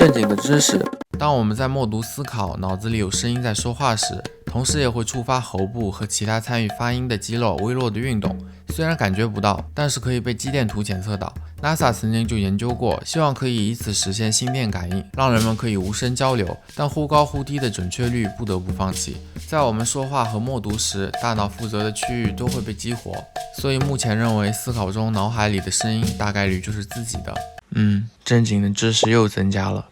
正经的知识。当我们在默读思考，脑子里有声音在说话时，同时也会触发喉部和其他参与发音的肌肉微弱的运动。虽然感觉不到，但是可以被肌电图检测到。NASA 曾经就研究过，希望可以以此实现心电感应，让人们可以无声交流，但忽高忽低的准确率不得不放弃。在我们说话和默读时，大脑负责的区域都会被激活，所以目前认为思考中脑海里的声音大概率就是自己的。正经的知识又增加了。